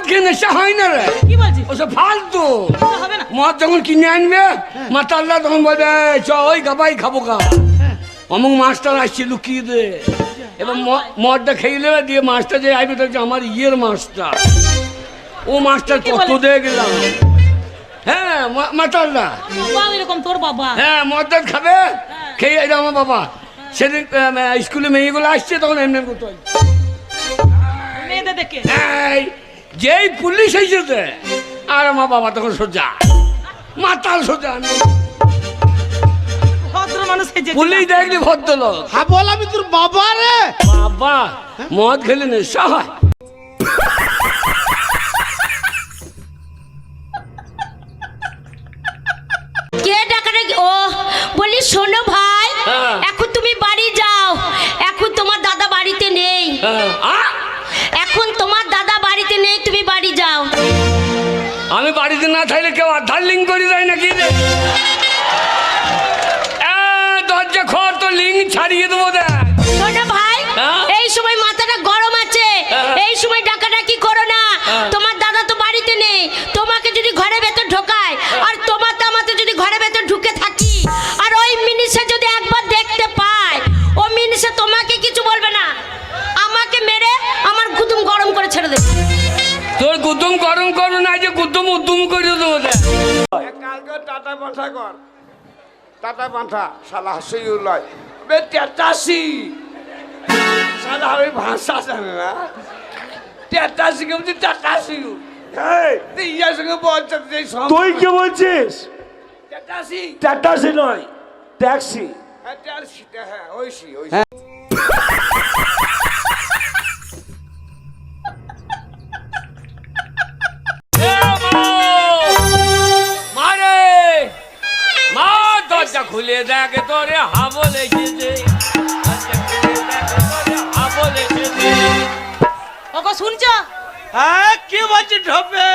মদ খেয়ে নেশা হয় না রে। কি বলছিস? ওসব ফালতু। হবে না। মদ যখন কিনে আনবে মাতাল্লা তখন বলবে চ ওই গাবাই খাবো গা, অমুক মাস্টার আসছে লুকিয়ে দে। এবার মদটা খেয়ে নেবে, দিয়ে মাস্টার যে আসবে তো আমার ইয়ের মাস্টার, ও মাস্টার কত দিয়ে গেলাম। হ্যাঁ মাতাল্লা এরকম তোর বাবা। হ্যাঁ মদটা খাবে, খেয়ে এটা আমার বাবা। সেদিন স্কুলে মেয়েগুলো আসছে তখন এমনি করতে হয়। মেয়েদের দেখে যেই পুলিশ এসেছে আর আমার বাবা তখন সোজা মাতাল সোজা। ভদ্র মানুষ পুলিশ দেখলি ভদ্রলোক। হ্যাঁ বল, আমি তোর বাবা রে। বাবা মদ খেলে নেশা হয়। কে ডাকাটা? ও বলি শোনো ভাই, হ্যাঁ। এখন তুমি বাড়ি যাও, এখন তোমার দাদা বাড়িতে নেই। এখন তোমার দাদা বাড়িতে নেই, তুমি বাড়ি যাও। আমি বাড়িতে না থাকলে কেউ আধার লিঙ্ক করে দেয় নাকি রে? দরজা খোর তো লিঙ্ক ছাড়িয়ে দেবো দেখ। শোনো ভাই, হ্যাঁ? এই সময় মাথাটা গরম আছে, হ্যাঁ। এই সময় ডাকাডাকি করো না। হ্যাঁ। তোমার দাদা তো বাড়িতে নেই, তোমাকে যদি ঘরে ভেতর ঢোকায় আর তোমার তামাতে যদি ঘরে ভেতর ঢুকে থাকি আর ওই মিনিসে যদি একবার দেখতে পায়, ও মিনিসে তোমাকে কিছু বলবে না, আমাকে মেরে আমার গুদুম গরম করে ছেড়ে দেবে। তোর গুদুম গরম করো না, যে গুদুম উদ্যম করে দেবো দেখ। কালকে টাটা পাঠা কর, টাটা পাঠা শালা হাসিউল্লাহ বে তেতাসি শালা ওই ভাষা জানে না। তেতাসি কে বলছি তেতাসি। তুই ইয়ার সঙ্গে বলছিস তুই কি বলছিস? তেতাসি ট্যাটাসি নয়, ট্যাক্সি। হ্যাঁ তেতাসি, হ্যাঁ ওইসি ওইসি। মারে মা দরজা খুলে দেখ তোরে হাবল এসেছে, হাবল এসেছে। ওকে শুনছ? হ্যাঁ কি বলছিস ঢপে?